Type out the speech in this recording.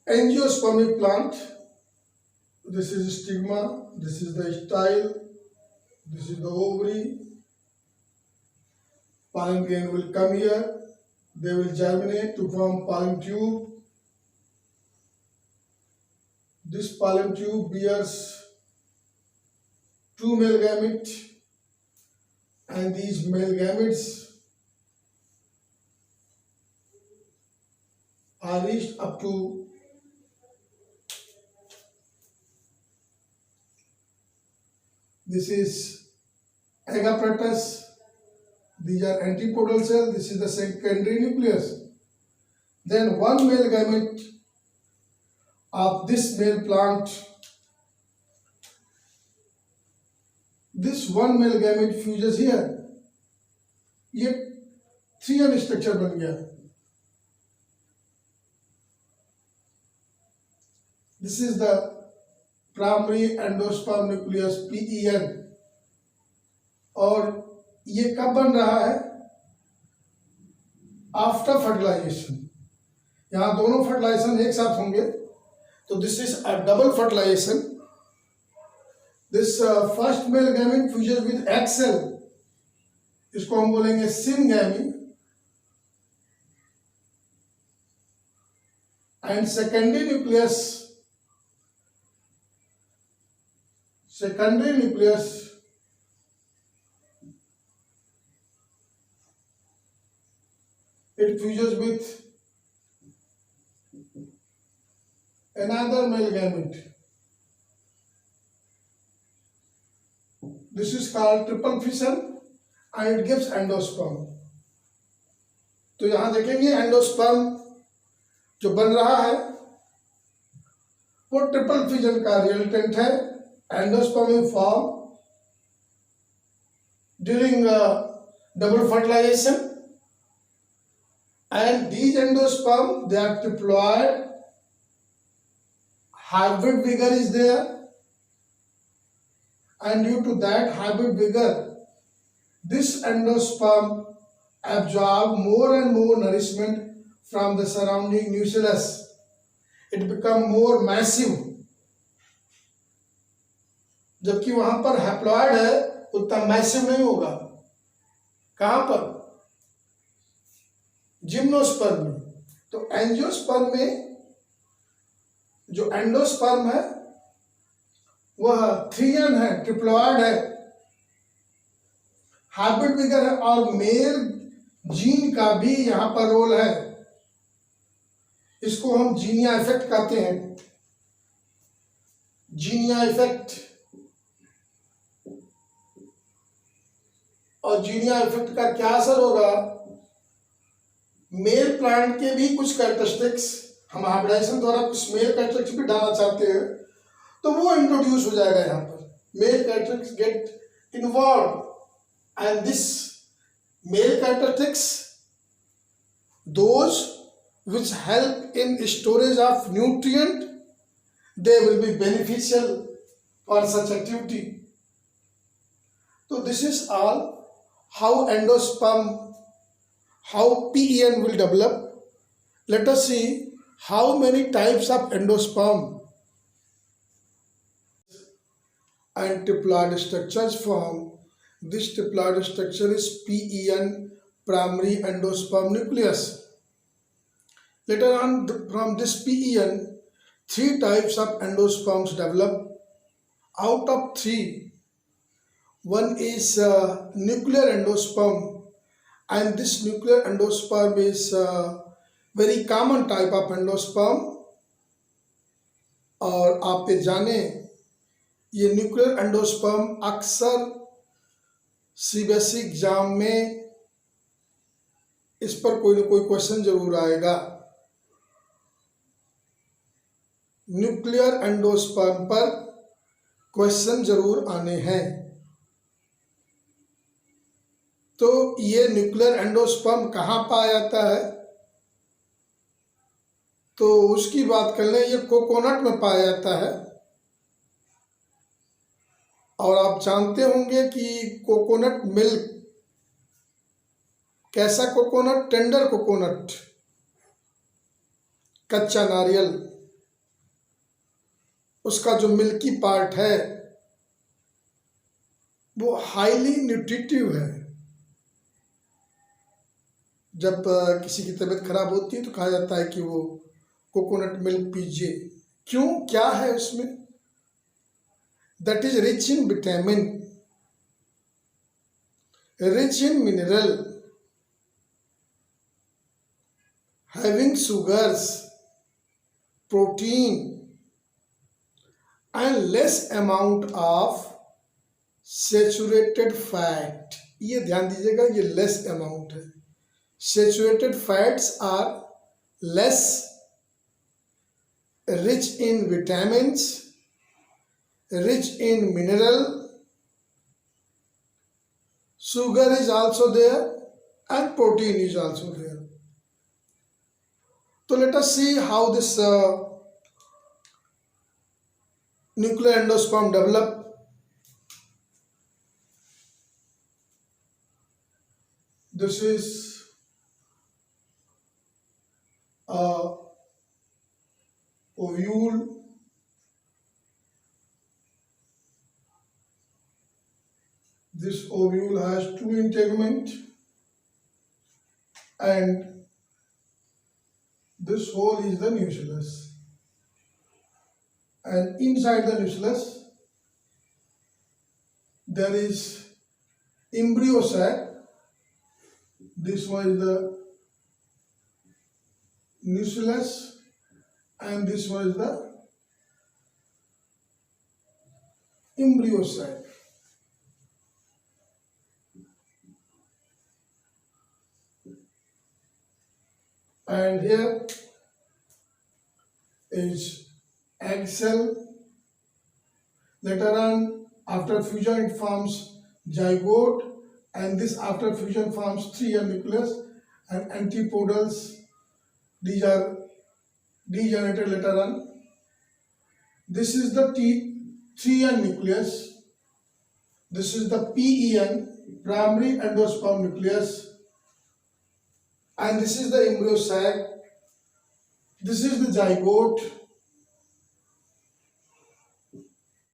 Angiospermic plant. This is stigma, this is the style, this is the ovary. Pollen grain will come here, they will germinate to form pollen tube. This pollen tube bears two male gametes, and these male gametes are reached up to this is egg apparatus. These are antipodal cell. This is the secondary nucleus. Then one male gamete of this male plant. This one male gamete fuses here. ये 3N structure बन गया. This is the Primary Endospermic Nucleus (PEN). और ये कब बन रहा है? After fertilisation. यहाँ दोनों फर्टिलाइजेशन एक साथ होंगे, तो this is a double fertilisation. This first male gamete fusion with egg cell, इसको हम बोलेंगे syngamy. And secondary nucleus it fuses with another male gamete. This is called triple fission and it gives endosperm. तो यहां देखेंगे endosperm जो बन रहा है वो ट्रिपल फिजन का रिजल्टेंट है. Endosperm will form during double fertilization, and these endosperm, they are diploid. Hybrid vigor is there, and due to that hybrid vigor, this endosperm absorb more and more nourishment from the surrounding nucleus. It become more massive. जबकि वहां पर haploid है उतना massive नहीं होगा. कहां पर? Gymnosperm में. तो एंजियोस्पर्म में जो एंडोस्पर्म है वह 3N है, ट्रिप्लॉइड है, हाइब्रिड विगर है और मेल जीन का भी यहां पर रोल है. इसको हम जीनिया इफेक्ट कहते हैं. जीनिया इफेक्ट. और जीनिया इफेक्ट का क्या असर होगा? मेल प्लांट के भी कुछ कैरेक्टरिस्टिक्स, हम हाइब्रिडाइजेशन द्वारा कुछ मेल कैरेक्टरिस्टिक्स भी डालना चाहते हैं तो वो इंट्रोड्यूस हो जाएगा. यहाँ पर male characteristics get involve and this male characteristics those which help in storage of nutrient, they will be beneficial for such activity. So this is all how endosperm, how PEN will develop. Let us see how many types of endosperm and triploid structures form. This triploid structure is PEN, primary endosperm nucleus. Later on, from this PEN, 3 types of endosperms develop. Out of 3, one is nuclear endosperm, and this nuclear endosperm is very common type of endosperm. और आप ये जाने ये nuclear endosperm अक्सर CBSE exam में इस पर कोई ना कोई क्वेश्चन जरूर आएगा. न्यूक्लियर एंडोस्पर्म पर क्वेश्चन जरूर आने हैं. तो ये न्यूक्लियर एंडोस्पर्म कहाँ पाया जाता है? तो उसकी बात कर लें. ये कोकोनट में पाया जाता है. और आप जानते होंगे कि कोकोनट मिल्क, कैसा कोकोनट? Tender coconut. कच्चा नारियल, उसका जो मिल्की पार्ट है वो हाईली न्यूट्रिटिव है। जब किसी की तबीयत खराब होती है तो कहा जाता है कि वो कोकोनट मिल्क पीजिए। क्यों, क्या है उसमें? That is rich in vitamin, rich in mineral, having sugars, protein and less amount of saturated fat। ये ध्यान दीजिएगा, ये लेस अमाउंट है। Saturated fats are less, rich in vitamins, rich in mineral, sugar is also there and protein is also there। So let us see how this nuclear endosperm develop. This is a ovule. This ovule has two integument and this hole is the nucleus, and inside the nucleus there is embryo sac. This one is the nucleus and this one is the embryo sac. And here is egg cell. Later on, after fusion it forms zygote, and this after fusion forms 3-year nucleus and antipodals. These are degenerated later on. This is the 3-year nucleus. This is the PEN, primary endosperm nucleus, and this is the embryo sac. This is the zygote.